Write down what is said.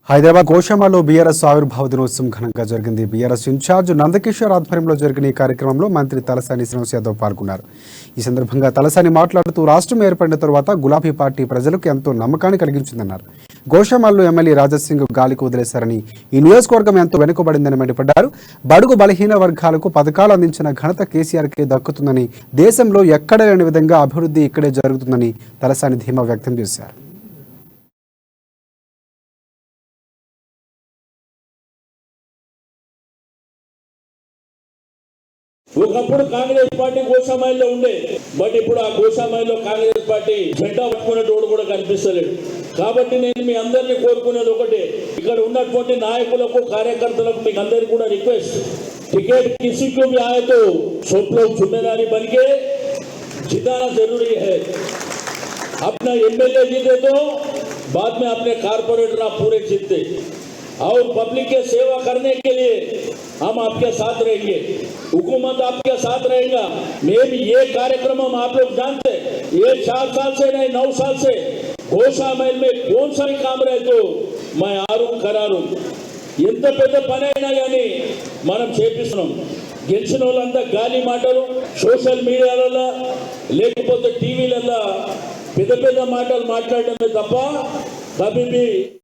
Hyderabad గోషామాలో BRS ఆవిర్భావ దినోత్సవం ఘనంగా జరిగింది. బీఆర్ఎస్ ఇన్ఛార్జ్ నందకిషోర్ ఆధ్వర్యంలో జరిగిన ఈ కార్యక్రమంలో మంత్రి తలసాని శ్రీనివాస్ యాదవ్ పాల్గొన్నారు. ఈ సందర్భంగా తలసాని మాట్లాడుతూ రాష్ట్రం ఏర్పడిన తరువాత గులాబీ పార్టీ ప్రజలకు ఎంతో నమ్మకాన్ని కలిగించిందన్నారు. గోషామాల్లో ఎమ్మెల్యే రాజాసింగ్ గాలికి వదిలేశారని, ఈ నియోజకవర్గం ఎంతో వెనుకబడిందని మండిపడ్డారు. బడుగు బలహీన వర్గాలకు పథకాలు అందించిన ఘనత కేసీఆర్కే దక్కుతుందని, దేశంలో ఎక్కడ లేని విధంగా అభివృద్ధి ఇక్కడే జరుగుతుందని తలసాని ధీమా వ్యక్తం చేశారు. ఒకప్పుడు కాంగ్రెస్ పార్టీ గోషామాయిల్లో ఉండే, బట్ ఇప్పుడు ఆ గోషామాయిల్లో కాంగ్రెస్ పార్టీ జెండా పట్టుకునేటోడు కూడా కనిపిస్తలేడు. కాబట్టి నేను మీ అందరినీ కోరుకునేది ఒకటే, ఇక్కడ ఉన్నటువంటి నాయకులకు కార్యకర్తలకు మీకు అందరికీ కూడా రిక్వెస్ట్, टिकट किसी को भी आए तो सब लोग जिम्मेदारी बन के जिताना जरूरी है. अपना एमएलए जीते तो बाद में अपने कारपोरेटर आप पूरे जीतते, और पब्लिक के सेवा करने के लिए हम आपके साथ रहेंगे, हुकूमत आपके साथ रहेगा. मैं भी ये कार्यक्रम हम आप लोग जानते, ये 4 साल से नहीं 9 साल से గోషామైల్ में कौन सा भी काम रहे तो मैं आरूं करारूं. ఎంత పెద్ద పని అయినా కానీ మనం చేపిస్తున్నాం. గెలిచిన వాళ్ళంతా గాలి మాటలు సోషల్ మీడియాలలో లేకపోతే టీవీలలో పెద్ద పెద్ద మాటలు మాట్లాడడమే తప్ప కभी भी